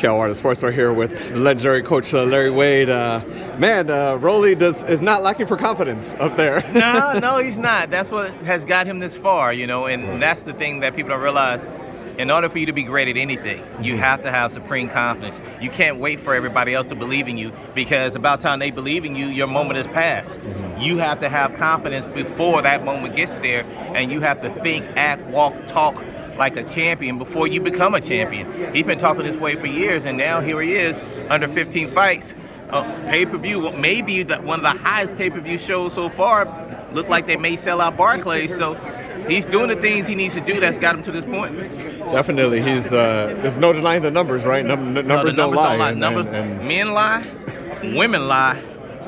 KO Art of Sports. We're here with legendary coach Larry Wade. Rolly is not lacking for confidence up there. No, he's not. That's what has got him this far, and that's the thing that people don't realize. In order for you to be great at anything, you have to have supreme confidence. You can't wait for everybody else to believe in you, because about time they believe in you, your moment has passed. You have to have confidence before that moment gets there, and you have to think, act, walk, talk like a champion before you become a champion. He's been talking this way for years, and now here he is, under 15 fights, pay-per-view, maybe one of the highest pay-per-view shows so far. Look like they may sell out Barclays, so he's doing the things he needs to do that's got him to this point. Definitely. There's no denying the numbers, right? Numbers don't lie. Men lie, women lie,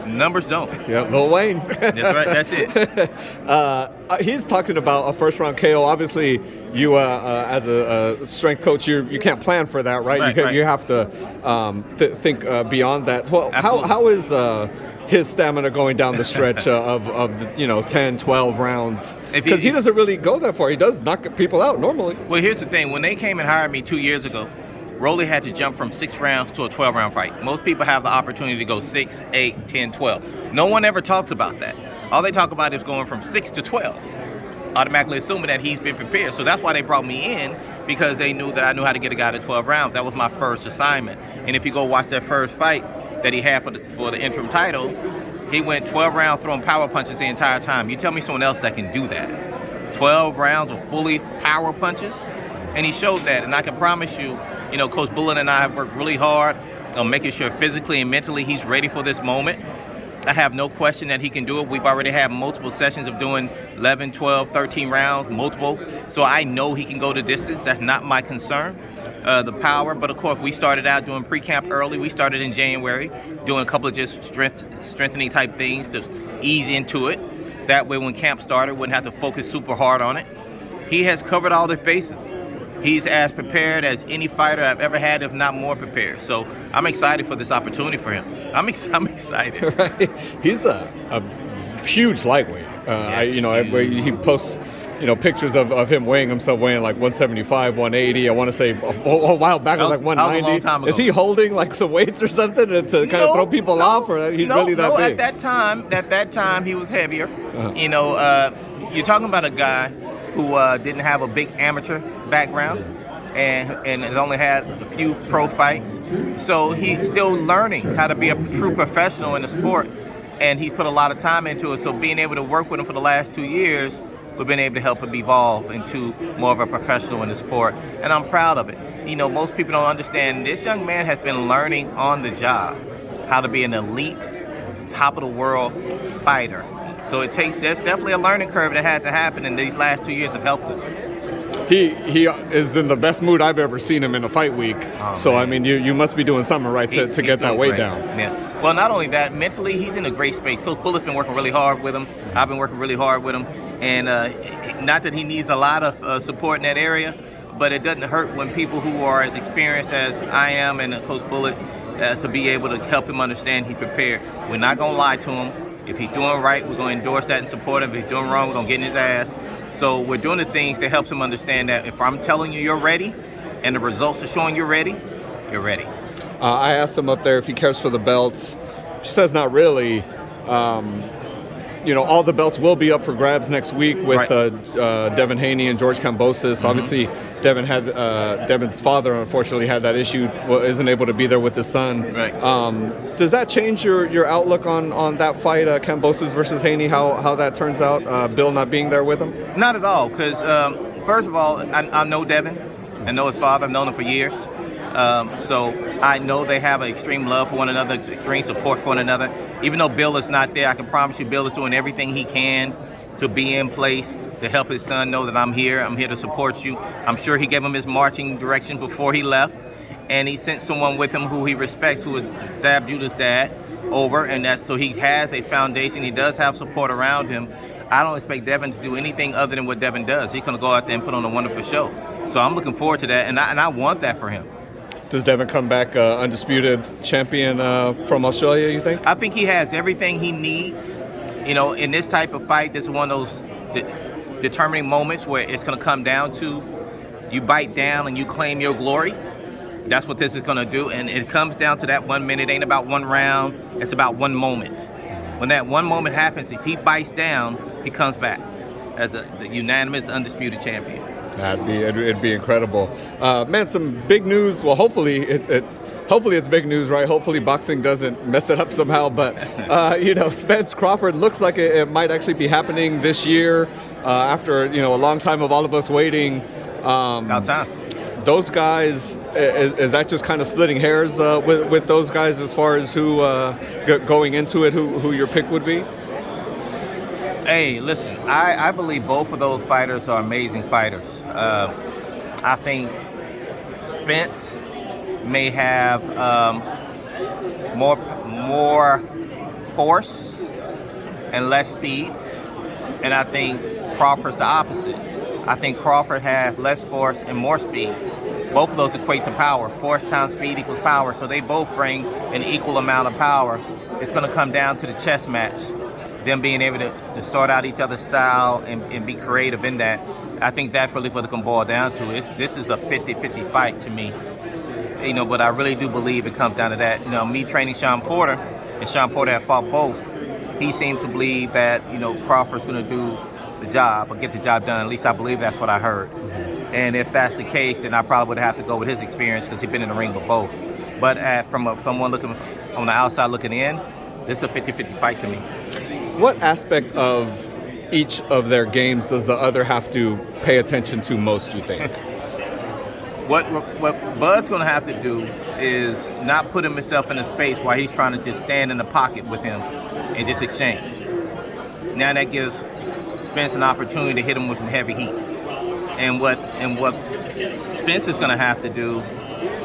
numbers don't. Yeah, Lil Wayne. That's right, that's it. He's talking about a first-round KO. Obviously, you as a strength coach, you can't plan for that, right? You have to think beyond that. Well, how is his stamina going down the stretch of 10, 12 rounds? Because he doesn't really go that far. He does knock people out normally. Well, here's the thing. When they came and hired me 2 years ago, Rolly had to jump from 6 rounds to a 12-round fight. Most people have the opportunity to go 6, 8, 10, 12. No one ever talks about that. All they talk about is going from 6 to 12, automatically assuming that he's been prepared. So that's why they brought me in, because they knew that I knew how to get a guy to 12 rounds. That was my first assignment. And if you go watch that first fight that he had for the interim title, he went 12 rounds throwing power punches the entire time. You tell me someone else that can do that. 12 rounds of fully power punches, and he showed that. And I can promise you, Coach Bullen and I have worked really hard on making sure physically and mentally he's ready for this moment. I have no question that he can do it. We've already had multiple sessions of doing 11, 12, 13 rounds, multiple. So I know he can go the distance. That's not my concern. The power, but of course we started out doing pre-camp early. We started in January doing a couple of just strengthening type things to ease into it. That way when camp started, wouldn't have to focus super hard on it. He has covered all the bases. He's as prepared as any fighter I've ever had, if not more prepared. So I'm excited for this opportunity for him. I'm excited. Right. He's a huge lightweight. He posts pictures of him weighing like 175, 180. I want to say a while back it was like 190. That was a long time ago. Is he holding like some weights or something to kind of throw people off, or he's really that big? At that time he was heavier. You're talking about a guy who didn't have a big amateur background and has only had a few pro fights. So he's still learning how to be a true professional in the sport, and he put a lot of time into it. So being able to work with him for the last 2 years, we've been able to help him evolve into more of a professional in the sport, and I'm proud of it. Most people don't understand this young man has been learning on the job how to be an elite, top of the world fighter. So there's definitely a learning curve that had to happen, and these last 2 years have helped us. He is in the best mood I've ever seen him in a fight week. So, man. I mean, you must be doing something right to get that weight down. Yeah. Well, not only that, mentally, he's in a great space. Coach Bullett's been working really hard with him. I've been working really hard with him. And not that he needs a lot of support in that area, but it doesn't hurt when people who are as experienced as I am and Coach Bullitt to be able to help him understand he's prepared. We're not going to lie to him. If he's doing right, we're going to endorse that and support him. If he's doing wrong, we're going to get in his ass. So we're doing the things that helps him understand that if I'm telling you you're ready and the results are showing you're ready, you're ready. I asked him up there if he cares for the belts. He says not really. All the belts will be up for grabs next week with Devin Haney and George Kambosos. Mm-hmm. Obviously, Devin's father, unfortunately, had that issue, isn't able to be there with his son. Right. Does that change your outlook on that fight, Kambosos versus Haney, how that turns out, Bill not being there with him? Not at all, because first of all, I know Devin. I know his father. I've known him for years. So I know they have an extreme love for one another, extreme support for one another. Even though Bill is not there, I can promise you Bill is doing everything he can to be in place to help his son know that I'm here to support you. I'm sure he gave him his marching direction before he left, and he sent someone with him who he respects, who is Zab Judah's dad, over, and so he has a foundation. He does have support around him. I don't expect Devin to do anything other than what Devin does. He's going to go out there and put on a wonderful show. So I'm looking forward to that, and I want that for him. Does Devin come back undisputed champion from Australia, you think? I think he has everything he needs. In this type of fight, this is one of those determining moments where it's going to come down to you bite down and you claim your glory, That's what this is going to do. And it comes down to that 1 minute. It ain't about one round. It's about one moment. When that one moment happens, if he bites down, he comes back as the unanimous, undisputed champion. It'd be incredible. Man, some big news. Well, hopefully it's big news, right? Hopefully boxing doesn't mess it up somehow. But, Spence Crawford looks like it might actually be happening this year after, a long time of all of us waiting. About time. Those guys, is that just kind of splitting hairs with those guys as far as who, going into it, who your pick would be? Hey, listen, I believe both of those fighters are amazing fighters. I think Spence may have more force and less speed, and I think Crawford's the opposite. I think Crawford has less force and more speed. Both of those equate to power. Force times speed equals power, so they both bring an equal amount of power. It's going to come down to the chess match, them being able to sort out each other's style and be creative in that. I think that's really what it can boil down to. This is a 50-50 fight to me. But I really do believe it comes down to that. Me training Sean Porter, and Sean Porter have fought both. He seems to believe that, Crawford's going to do the job or get the job done. At least I believe that's what I heard. And if that's the case, then I probably would have to go with his experience because he's been in the ring with both. But from someone looking on the outside looking in, this is a 50-50 fight to me. What aspect of each of their games does the other have to pay attention to most, you think? What Bud's going to have to do is not put himself in a space while he's trying to just stand in the pocket with him and just exchange. Now that gives Spence an opportunity to hit him with some heavy heat. And what Spence is going to have to do,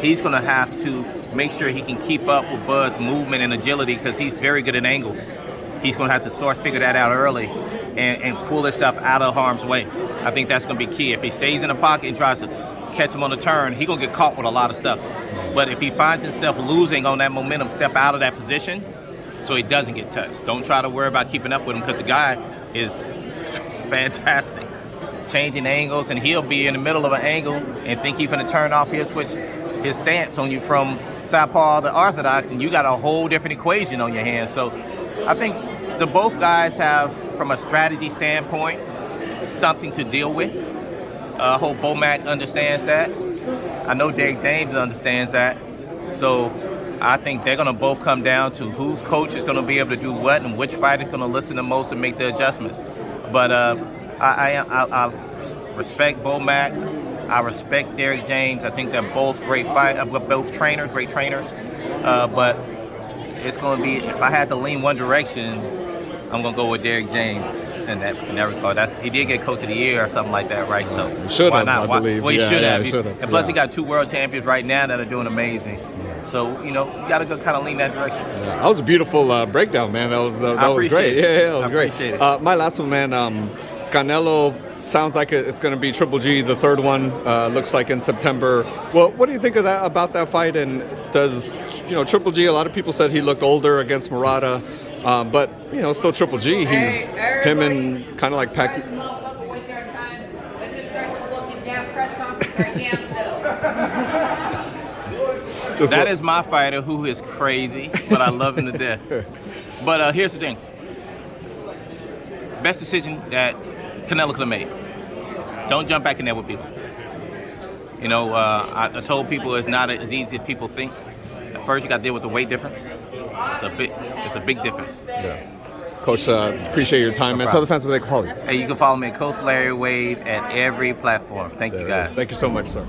he's going to have to make sure he can keep up with Bud's movement and agility because he's very good at angles. He's going to have to figure that out early and pull himself out of harm's way. I think that's going to be key. If he stays in the pocket and tries to catch him on the turn, he's going to get caught with a lot of stuff. But if he finds himself losing on that momentum, step out of that position so he doesn't get touched. Don't try to worry about keeping up with him because the guy is fantastic. Changing angles, and he'll be in the middle of an angle and think he's going to turn off, he'll switch his stance on you from southpaw to orthodox, and you got a whole different equation on your hands. So I think both guys have, from a strategy standpoint, something to deal with. I hope Bomac understands that. I know Derek James understands that. So I think they're going to both come down to whose coach is going to be able to do what and which fighter is going to listen the most and make the adjustments. But I respect Bomac. I respect Derek James. I think they're both great fighters. Both trainers, great trainers. But it's going to be, if I had to lean one direction, I'm going to go with Derek James. In that regard, he did get Coach of the Year or something like that, right? So should why have, not? I believe. Well, he should have. And plus, yeah. he got 2 world champions right now that are doing amazing. So you got to go kind of lean that direction. Yeah. That was a beautiful breakdown, man. That was great. That was great. Appreciate it. My last one, man. Canelo sounds like it's going to be Triple G. The third one looks like in September. Well, what do you think of that about that fight? And does Triple G? A lot of people said he looked older against Murata. But still Triple G. He's him and kind of like Pac. That is my fighter who is crazy, but I love him to death. But here's the thing: best decision that Canelo could have made. Don't jump back in there with people. I told people it's not as easy as people think. At first, you got to deal with the weight difference. It's a big difference. Yeah. Coach, appreciate your time, man. Tell the fans where they can follow you. Hey, you can follow me at Coach Larry Wade at every platform. Thank you, guys. Thank you so much, sir.